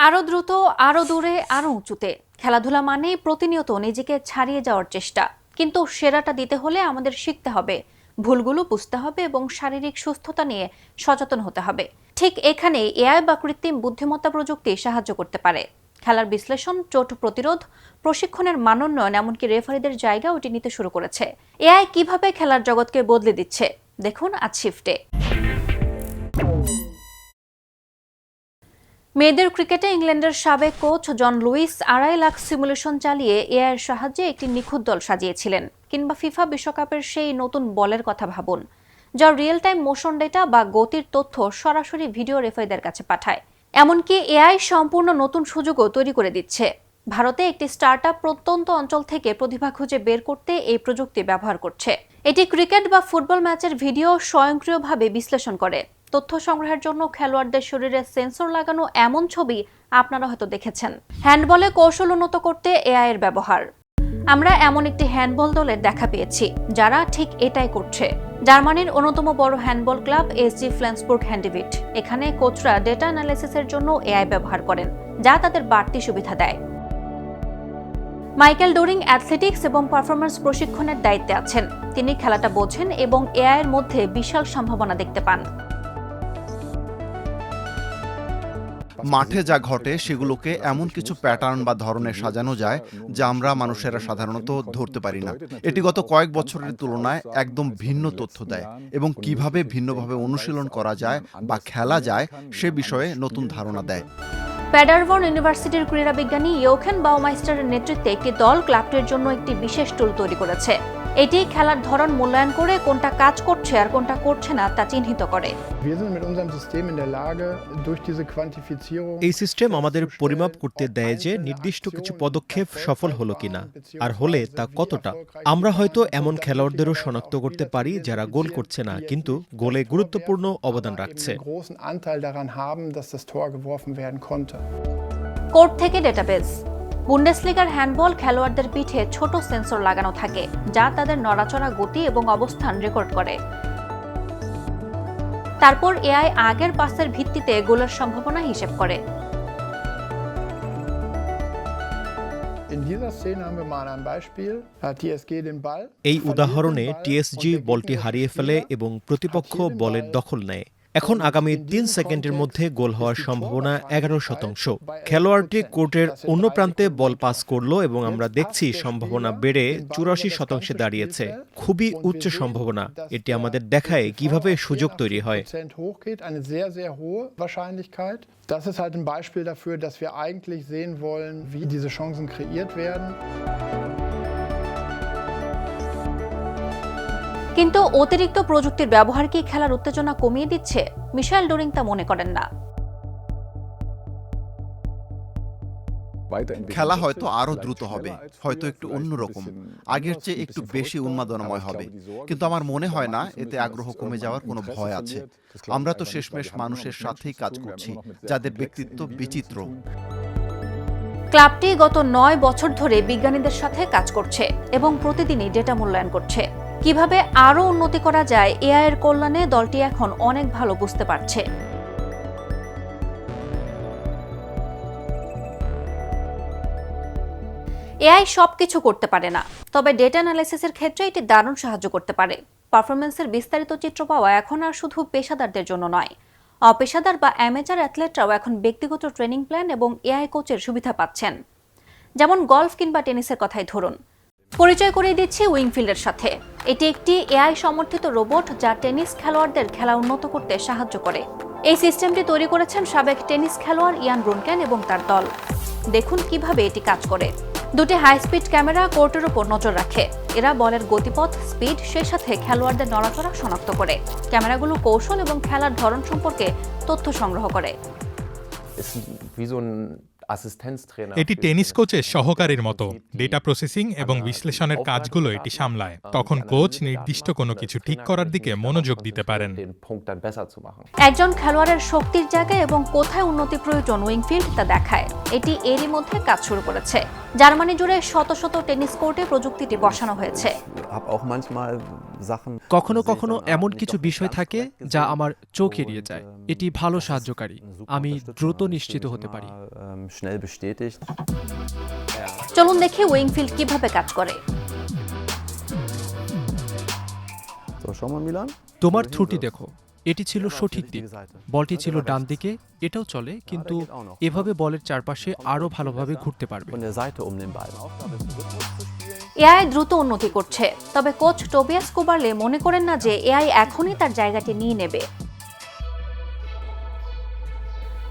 আরো দ্রুত, আরো দূরে, আরো উঁচুতে খেলাধুলা মানেই প্রতিনিয়ত নিজেকে ছাড়িয়ে যাওয়ার চেষ্টা। কিন্তু সেরাটা দিতে হলে আমাদের শিখতে হবে, ভুলগুলো বুঝতে হবে এবং শারীরিক সুস্থতা নিয়ে সচেতন হতে হবে। ঠিক এখানে এআই বা কৃত্রিম বুদ্ধিমত্তা প্রযুক্তি সাহায্য করতে পারে। খেলার বিশ্লেষণ, চোট প্রতিরোধ, প্রশিক্ষণের মানোন্নয়ন, এমনকি রেফারিদের জায়গা ওটি নিতে শুরু করেছে। এআই কিভাবে খেলার জগৎকে বদলে দিচ্ছে দেখুন আজ শিফটে। মেয়েদের ক্রিকেটে ইংল্যান্ডের সাবেক coach John Lewis 2.5 lakh simulation চালিয়ে এআইয়ের সাহায্যে একটি নিখুঁত দল সাজিয়েছিলেন। কিংবা ফিফা বিশ্বকাপের সেই নতুন বলের কথা ভাবুন, যা রিয়েল টাইম মোশন ডেটা বা গতির তথ্য সরাসরি ভিডিও রেফারিদের কাছে পাঠায়। এমনকি এআই সম্পূর্ণ নতুন সুযোগও তৈরি করে দিচ্ছে। ভারতে একটি স্টার্টআপ প্রত্যন্ত অঞ্চল থেকে প্রতিভা খুঁজে বের করতে এই প্রযুক্তি ব্যবহার করছে। এটি ক্রিকেট বা ফুটবল ম্যাচের ভিডিও স্বয়ংক্রিয়ভাবে বিশ্লেষণ করে। তথ্য সংগ্রহের জন্য খেলোয়াড়দের শরীরে সেন্সর লাগানো এমন ছবি আপনারা হয়তো দেখেছেন। হ্যান্ডবলে কৌশল উন্নত করতে এআই এর ব্যবহার। আমরা এমন একটি হ্যান্ডবল দলের দেখা পেয়েছি যারা ঠিক এটাই করছে। জার্মানির অন্যতম বড় হ্যান্ডবল ক্লাব এসজি ফ্ল্যান্সবুর্গ হ্যান্ডিভিট। এখানে কোচরা ডেটা অ্যানালাইসিসের জন্য এআই ব্যবহার করেন, যা তাদের বাড়তি সুবিধা দেয়। মাইকেল ডোরিং অ্যাথলেটিক্স এবং পারফরম্যান্স প্রশিক্ষণের দায়িত্বে আছেন। তিনি খেলাটা বোঝেন এবং এআই এর মধ্যে বিশাল সম্ভাবনা দেখতে পান। মাঠে যা ঘটে সেগুলোকে এমন কিছু প্যাটার্ন বা ধরনের সাজানো যায় যা আমরা মানুষেরা সাধারণত ধরতে পারি না। এটি গত কয়েক বছরের তুলনায় একদম ভিন্ন তথ্য দেয় এবং কিভাবে ভিন্নভাবে অনুশীলন করা যায় বা খেলা যায় সে বিষয়ে নতুন ধারণা দেয়। প্যাডারবর্ন ইউনিভার্সিটির ক্রীড়াবিজ্ঞানী ইয়োখেন বাউমাইস্টারের নেতৃত্বে একটি দল ক্লাবটির জন্য একটি বিশেষ টুল তৈরি করেছে। এটি খেলার ধরন মূল্যায়ন করে কোনটা কাজ করছে আর কোনটা করছে না তা চিহ্নিত করে। এই সিস্টেম আমাদের পরিমাপ করতে দেয় যে নির্দিষ্ট কিছু পদক্ষেপ সফল হলো কিনা, আর হলে তা কতটা। আমরা হয়তো এমন খেলোয়াড়দেরও শনাক্ত করতে পারি যারা গোল করছে না কিন্তু গোলে গুরুত্বপূর্ণ অবদান রাখছে। কোর্ট থেকে ডেটাবেস। বুন্ডেসলিগার হ্যান্ডবল খেলোয়াড়দের পিঠে ছোট সেন্সর লাগানো থাকে, যা তাদের নড়াচড়া, গতি এবং অবস্থান রেকর্ড করে। তারপর এআই আগের পাসের ভিত্তিতে গোলের সম্ভাবনা হিসেব করে। এই উদাহরণে টিএসজি বলটি হারিয়ে ফেলে এবং প্রতিপক্ষ বলের দখল নেয়। এখন আগামী 3 সেকেন্ডের মধ্যে গোল হওয়ার সম্ভাবনা 11%। খেলোয়াড়টি কোর্টের অন্য প্রান্তে বল পাস করলো এবং আমরা দেখছি সম্ভাবনা বেড়ে 84% দাঁড়িয়েছে। খুবই উচ্চ সম্ভাবনা। এটি আমাদের দেখায় কিভাবে সুযোগ তৈরি হয়। Das ist halt ein Beispiel dafür, dass wir eigentlich sehen wollen, wie diese Chancen kreiert werden. কিন্তু অতিরিক্ত প্রযুক্তির ব্যবহার কি খেলার উত্তেজনা কমিয়ে দিচ্ছে? মিশেল ডোরিং তা মনে করেন না। খেলা হয়তো আরো দ্রুত হবে, হয়তো একটু অন্যরকম, আগের চেয়ে একটু বেশি উন্মাদনাময় হবে। কিন্তু আমার মনে হয় না এতে আগ্রহ কমে যাওয়ার কোনো ভয় আছে। আমরা তো শেষমেশ মানুষের সাথেই কাজ করছি, যাদের ব্যক্তিত্ব বিচিত্র। ক্লাবটি গত 9 বছর ধরে বিজ্ঞানীদের সাথে কাজ করছে এবং প্রতিদিনই ডেটা মূল্যায়ন করছে। কিভাবে আরো উন্নতি করা যায় এআই এর কল্যাণে দলটি এখন অনেক ভালো বুঝতে পারছে। এআই সবকিছু করতে পারে না, তবে ডেটা অ্যানালাইসিসের ক্ষেত্রে এটি দারুণ সাহায্য করতে পারে। পারফরম্যান্সের বিস্তারিত চিত্র পাওয়া এখন আর শুধু পেশাদারদের জন্য নয়, অপেশাদার বা অ্যামেচার অ্যাথলেটরাও এখন ব্যক্তিগত ট্রেনিং প্ল্যান এবং এআই কোচের সুবিধা পাচ্ছেন। যেমন গলফ কিংবা টেনিসের কথাই ধরুন। পরিচয় করিয়ে দিচ্ছি উইংফিল্ডের সাথে। এটি একটি এআই সমর্থিত রোবট যা টেনিস খেলোয়াড়দের খেলা উন্নত করতে সাহায্য করে। এই সিস্টেমটি তৈরি করেছেন সাবেক টেনিস খেলোয়াড় ইয়ান ব্রুনকেন এবং তার দল। দেখুন কিভাবে এটি কাজ করে। দুটি হাই স্পিড ক্যামেরা কোর্টের উপর নজর রাখে। এরা বলের গতিপথ, স্পিড, সেই সাথে খেলোয়াড়দের নড়াচড়া শনাক্ত করে। ক্যামেরাগুলো কৌশল এবং খেলার ধরন সম্পর্কে তথ্য সংগ্রহ করে। এটি টেনিস কোচের সহকারীর মতো। ডেটা প্রসেসিং এবং বিশ্লেষণের কাজগুলো এটি সামলায়। তখন কোচ নির্দিষ্ট কোনো কিছু ঠিক করার দিকে মনোযোগ দিতে পারেন। একজন খেলোয়াড়ের শক্তির জায়গায় এবং কোথায় উন্নতি প্রয়োজন উইংফিল্ড তা দেখায়। এটি এরই মধ্যে কাজ শুরু করেছে। জার্মানি জুড়ে শত শত টেনিস কোর্টে প্রযুক্তিটি বসানো হয়েছে। কখনো কখনো এমন কিছু বিষয় থাকে যা আমার চোখ এড়িয়ে যায়। এটি ভালো সাহায্যকারী। আমি দ্রুত নিশ্চিত হতে পারি। চলুন দেখি উইংফিল্ড কিভাবে কাজ করে। তোমার ত্রুটি দেখো। এটি ছিল সঠিক দিক। বলটি ছিল ডান দিকে, এটাও চলে, কিন্তু এভাবে বলের চারপাশে আরো ভালোভাবে ঘুরতে পারবে। এআই দ্রুত উন্নতি করছে, তবে কোচ টোবিয়াস কুবারলে মনে করেন না যে এআই এখনই তার জায়গাটি নিয়ে নেবে।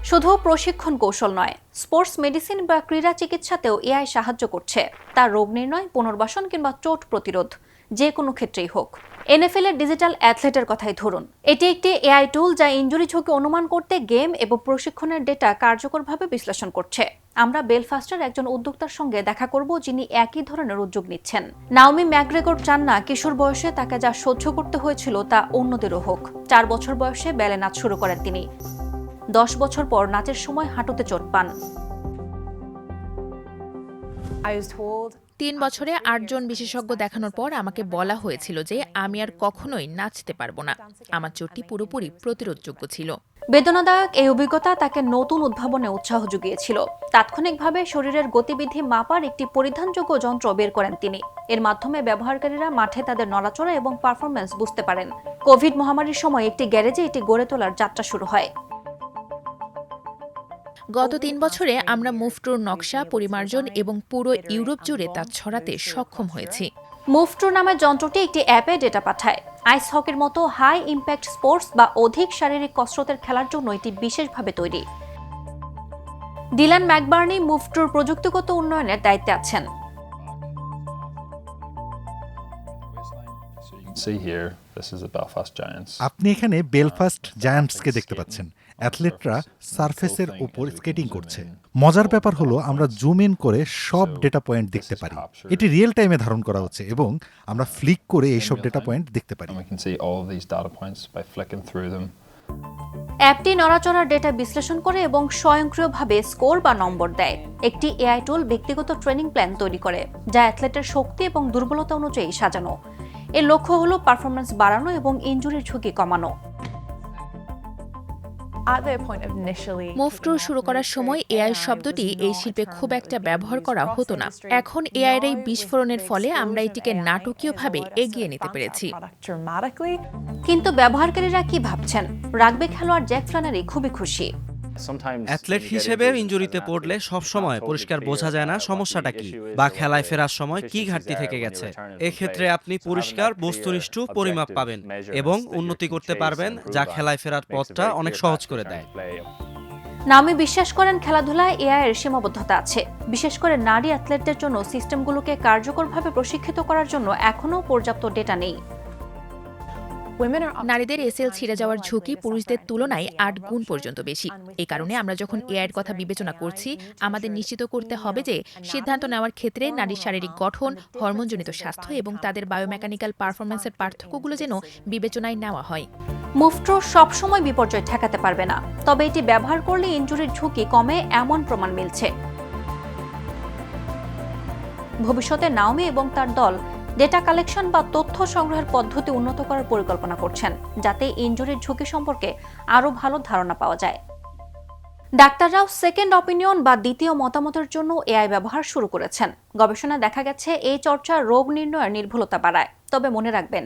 শুধু প্রশিক্ষণ কৌশল নয়, স্পোর্টস মেডিসিন বা ক্রীড়া চিকিৎসাতেও এআই সাহায্য করছে। তার রোগ নির্ণয়, পুনর্বাসন কিংবা চোট প্রতিরোধ, যে কোনো ক্ষেত্রেই হোক। এনএফএল এর ডিজিটাল অ্যাথলেটের কথাই ধরুন। এটি একটি এআই টুল যা ইনজুরি ঝুঁকি অনুমান করতে গেম এবং প্রশিক্ষণের ডেটা কার্যকরভাবে বিশ্লেষণ করছে। আমরা বেলফাস্টের একজন উদ্যোক্তার সঙ্গে দেখা করব যিনি একই ধরনের উদ্যোগ নিচ্ছেন। নাওমি ম্যাকগ্রেগর চান না কিশোর বয়সে তাকে যা সহ্য করতে হয়েছিল তা অন্যদেরও হোক। 4 বছর বয়সে ব্যালে নাচ শুরু করেন তিনি। 10 বছর পর নাচের সময় হাঁটুতে চোট পান। 3 বছরে 8 জন বিশেষজ্ঞ দেখানোর পর আমাকে বলা হয়েছিল যে আমি আর কখনোই নাচতে পারবো না। আমার চোটটি পুরোপুরি প্রতিরোধযোগ্য ছিল। বেদনাদায়ক এই অভিজ্ঞতা তাকে নতুন উদ্ভাবনে উৎসাহ জুগিয়েছিল। তাৎক্ষণিকভাবে শরীরের গতিবিধি মাপার একটি পরিধানযোগ্য যন্ত্র বের করেন তিনি। এর মাধ্যমে ব্যবহারকারীরা মাঠে তাদের নড়াচড়া এবং পারফরম্যান্স বুঝতে পারেন। কোভিড মহামারীর সময় একটি গ্যারেজে এটি গড়ে তোলার যাত্রা শুরু হয়। গত 3 বছরে আমরা মুভটুর নকশা, পরিমার্জন এবং পুরো ইউরোপ জুড়ে তা ছড়াতে সক্ষম হয়েছি। মুভট্রু নামের যন্ত্রটি একটি অ্যাপে ডেটা পাঠায়। আইস হকির মতো হাই ইম্প্যাক্ট স্পোর্টস বা অধিক শারীরিক কসরতের খেলার জন্য এটি বিশেষভাবে তৈরি। ডিলান ম্যাকবার্নি মুভট্রুর প্রযুক্তিগত উন্নয়নের দায়িত্বে আছেন। আপনি এখানে বেলফাস্ট জায়ান্টসকে দেখতে পাচ্ছেন। অ্যাথলেটরা সারফেসের উপর স্কেটিং করছে। মজার ব্যাপার হলো আমরা জুম ইন করে সব ডেটা পয়েন্ট দেখতে পারি। এটি রিয়েল টাইমে ধারণ করা হচ্ছে এবং আমরা ফ্লিক করে এইসব ডেটা পয়েন্ট দেখতে পারি। অ্যাপটি নড়াচড়ার ডেটা বিশ্লেষণ করে এবং স্বয়ংক্রিয়ভাবে স্কোর বা নম্বর দেয়। একটি এআই টুল ব্যক্তিগত ট্রেনিং প্ল্যান তৈরি করে, যা অ্যাথলেটের শক্তি এবং দুর্বলতা অনুযায়ী সাজানো। এর লক্ষ্য হলো পারফরম্যান্স বাড়ানো এবং ইনজুরির ঝুঁকি কমানো। মুভট্রু শুরু করার সময় এআই শব্দটি এই শিল্পে খুব একটা ব্যবহার করা হতো না। এখন এআইয়ের এই বিস্ফোরণের ফলে আমরা এটিকে নাটকীয়ভাবে এগিয়ে নিতে পেরেছি। কিন্তু ব্যবহারকারীরা কি ভাবছেন? রাগবি খেলোয়াড় জ্যাক ফ্লানারি খুবই খুশি। অ্যাথলেট হিসেবে ইনজুরিতে পড়লে সবসময় পরিষ্কার বোঝা যায় না সমস্যাটা কি বা খেলায় ফেরার সময় কি ঘাটতি থেকে গেছে। এক্ষেত্রে আপনি পরিষ্কার বস্তুনিষ্ঠ পরিমাপ পাবেন এবং উন্নতি করতে পারবেন, যা খেলায় ফেরার পথটা অনেক সহজ করে দেয়। নাওমি বিশ্বাস করেন খেলাধুলায় এআই এর সীমাবদ্ধতা আছে। বিশেষ করে নারী অ্যাথলেটদের জন্য সিস্টেমগুলোকে কার্যকরভাবে প্রশিক্ষিত করার জন্য এখনও পর্যাপ্ত ডেটা নেই। নারীদের এসএল ছিঁড়ে যাওয়ার ঝুঁকি পুরুষদের তুলনায় 8 গুণ পর্যন্ত বেশি। এই কারণে আমরা যখন এআইয়ের কথা বিবেচনা করছি, আমাদের নিশ্চিত করতে হবে যে সিদ্ধান্ত নেওয়ার ক্ষেত্রে নারীর শারীরিক গঠন, হরমোনজনিত স্বাস্থ্য এবং তাদের বায়োমেকানিক্যাল পারফরম্যান্সের পার্থক্যগুলো যেন বিবেচনায় নেওয়া হয়। মুভট্রু সবসময় বিপর্যয় ঠেকাতে পারবে না, তবে এটি ব্যবহার করলে ইনজুরির ঝুঁকি কমে এমন প্রমাণ মিলছে। ভবিষ্যতে নাওমি এবং তার দল ডেটা কালেকশন বা তথ্য সংগ্রহের পদ্ধতি উন্নত করার পরিকল্পনা করছেন, যাতে ইনজুরির ঝুঁকি সম্পর্কে আরও ভালো ধারণা পাওয়া যায়। ডাক্তাররাও সেকেন্ড অপিনিয়ন বা দ্বিতীয় মতামতের জন্য এআই ব্যবহার শুরু করেছেন। গবেষণায় দেখা গেছে এই চর্চা রোগ নির্ণয়ের নির্ভুলতা বাড়ায়। তবে মনে রাখবেন,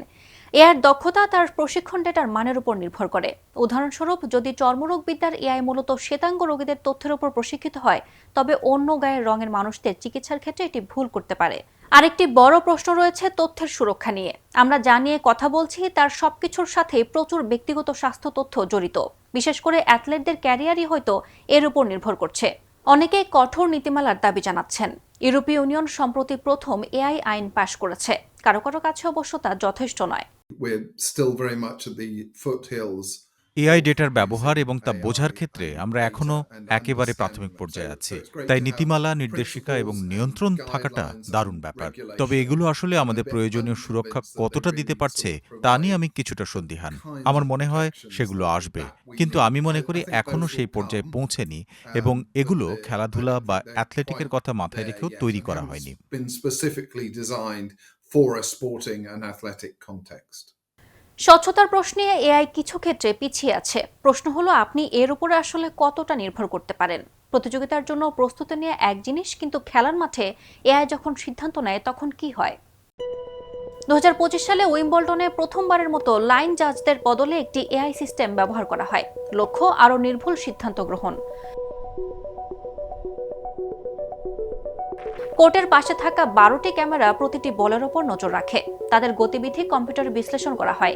এআইয়ের দক্ষতা তার প্রশিক্ষণ ডেটার মানের উপর নির্ভর করে। উদাহরণস্বরূপ, যদি চর্মরোগবিদ্যার এআই মূলত শ্বেতাঙ্গ রোগীদের তথ্যের উপর প্রশিক্ষিত হয়, তবে অন্য গায়ের রঙের মানুষদের চিকিৎসার ক্ষেত্রে এটি ভুল করতে পারে। আরেকটি বড় প্রশ্ন রয়েছে তথ্যের সুরক্ষা নিয়ে। আমরা যা নিয়ে কথা বলছি তার সবকিছুর সাথে প্রচুর ব্যক্তিগত স্বাস্থ্য তথ্য জড়িত। বিশেষ করে অ্যাথলেটদের ক্যারিয়ারই হয়তো এর উপর নির্ভর করছে। অনেকে কঠোর নীতিমালার দাবি জানাচ্ছেন। ইউরোপীয় ইউনিয়ন সম্প্রতি প্রথম এআই আইন পাশ করেছে। কারো কারো কাছে অবশ্য তা যথেষ্ট নয়। এআই ডেটার ব্যবহার এবং তা বোঝার ক্ষেত্রে আমরা এখনো একেবারে প্রাথমিক পর্যায়ে আছি। তাই নীতিমালা, নির্দেশিকা এবং নিয়ন্ত্রণ থাকাটা দারুণ ব্যাপার। তবে এগুলো আসলে আমাদের প্রয়োজনীয় সুরক্ষা কতটা দিতে পারছে তা নিয়ে আমি কিছুটা সন্দিহান। আমার মনে হয় সেগুলো আসবে, কিন্তু আমি মনে করি এখনো সেই পর্যায়ে পৌঁছেনি এবং এগুলো খেলাধুলা বা অ্যাথলেটিকের কথা মাথায় রেখেও তৈরি করা হয়নি। for a sporting and athletic context. স্বচ্ছতার প্রশ্নে এআই কিছু ক্ষেত্রে পিছিয়ে আছে। প্রশ্ন হলো আপনি এর উপরে আসলে কতটা নির্ভর করতে পারেন। প্রতিযোগিতার জন্য প্রস্তুতি নিয়ে এক জিনিস, কিন্তু খেলার মাঠে এআই যখন সিদ্ধান্ত নেয় তখন কি হয়? 2025 সালে উইম্বলডনে প্রথমবারের মতো লাইন জাজদের বদলে একটি এআই সিস্টেম ব্যবহার করা হয়। লক্ষ্য আরও নির্ভুল সিদ্ধান্ত গ্রহণ। কোর্টের পাশে থাকা 12টি ক্যামেরা প্রতিটি বলের ওপর নজর রাখে। তাদের গতিবিধি কম্পিউটারে বিশ্লেষণ করা হয়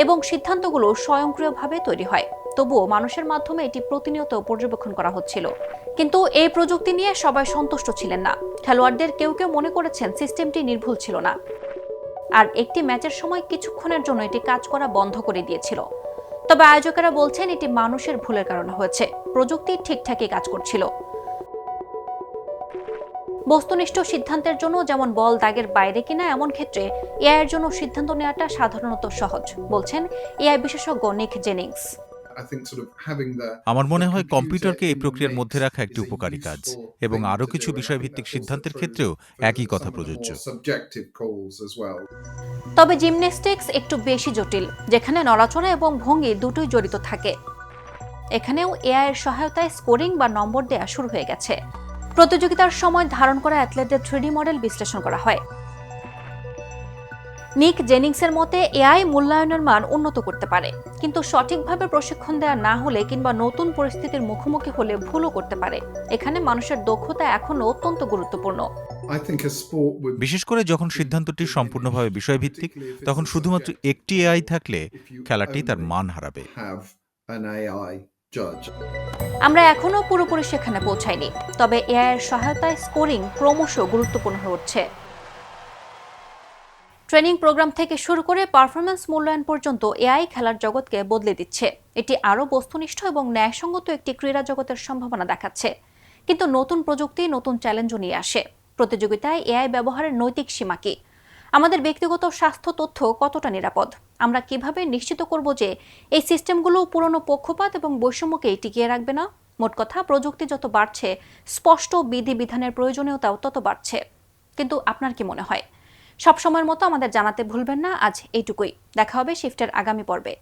এবং সিদ্ধান্তগুলো স্বয়ংক্রিয়ভাবে তৈরি হয়। তবুও মানুষের মাধ্যমে এটি প্রতিনিয়ত পর্যবেক্ষণ করা হচ্ছিল। কিন্তু এই প্রযুক্তি নিয়ে সবাই সন্তুষ্ট ছিলেন না। খেলোয়াড়দের কেউ কেউ মনে করেছেন সিস্টেমটি নির্ভুল ছিল না, আর একটি ম্যাচের সময় কিছুক্ষণের জন্য এটি কাজ করা বন্ধ করে দিয়েছিল। তবে আয়োজকেরা বলছেন এটি মানুষের ভুলের কারণে হয়েছে, প্রযুক্তি ঠিকঠাকই কাজ করছিল। বস্তুনিষ্ঠ সিদ্ধান্তের জন্য, যেমন বল দাগের বাইরে কিনা এমন ক্ষেত্রে এআই এর জন্য সিদ্ধান্ত নেওয়াটা সাধারণত সহজ, বলছেন এআই বিশেষজ্ঞ নিক জেনিংস। আমার মনে হয় কম্পিউটারকে এই প্রক্রিয়ার মধ্যে রাখা একটি উপকারী কাজ, এবং আরও কিছু বিষয়ভিত্তিক সিদ্ধান্তের ক্ষেত্রেও একই কথা প্রযোজ্য। তবে জিমন্যাস্টিক্স একটু বেশি জটিল, যেখানে নড়াচড়া এবং ভঙ্গি দুটোই জড়িত থাকে। এখানেও এআই এর সহায়তায় স্কোরিং বা নম্বর দেয়া শুরু হয়ে গেছে। প্রতিযোগিতার সময় ধারণ করা অ্যাথলেটদের 3D মডেল বিশ্লেষণ করা হয়। নিক জেনিংসের মতে এআই মূল্যায়নের মান উন্নত করতে পারে, কিন্তু সঠিকভাবে প্রশিক্ষণ দেওয়া না হলে কিংবা নতুন পরিস্থিতির মুখোমুখি হলে ভুলও করতে পারে। এখানে মানুষের দক্ষতা এখনো অত্যন্ত গুরুত্বপূর্ণ। বিশেষ করে যখন সিদ্ধান্তটি সম্পূর্ণভাবে বিষয়ভিত্তিক, তখন শুধুমাত্র একটি এআই থাকলে খেলাটি তার মান হারাবে। আমরা এখনো পুরোপুরি সেখানে পৌঁছাইনি, তবে এআই এর সহায়তায় স্কোরিং ক্রমশ গুরুত্বপূর্ণ হয়ে উঠছে। ট্রেনিং প্রোগ্রাম থেকে শুরু করে পারফরম্যান্স মূল্যায়ন পর্যন্ত এআই খেলার জগৎকে বদলে দিচ্ছে। এটি আরও বস্তুনিষ্ঠ এবং ন্যায়সঙ্গত একটি ক্রীড়া জগতের সম্ভাবনা দেখাচ্ছে। কিন্তু নতুন প্রযুক্তি নতুন চ্যালেঞ্জও নিয়ে আসে। প্রতিযোগিতায় এআই ব্যবহারের নৈতিক সীমা কি? আমাদের ব্যক্তিগত স্বাস্থ্য তথ্য কতটা নিরাপদ? আমরা কিভাবে নিশ্চিত করব যে এই সিস্টেমগুলো পুরনো পক্ষপাত এবং বৈষম্যকে টিকিয়ে রাখবে না? মোট কথা, প্রযুক্তি যত বাড়ছে, স্পষ্ট বিধিবিধানের প্রয়োজনীয়তাও তত বাড়ছে। কিন্তু আপনার কি মনে হয়? সবসময়ের মতো আমাদের জানাতে ভুলবেন না। আজ এইটুকুই। দেখা হবে শিফটের আগামী পর্বে।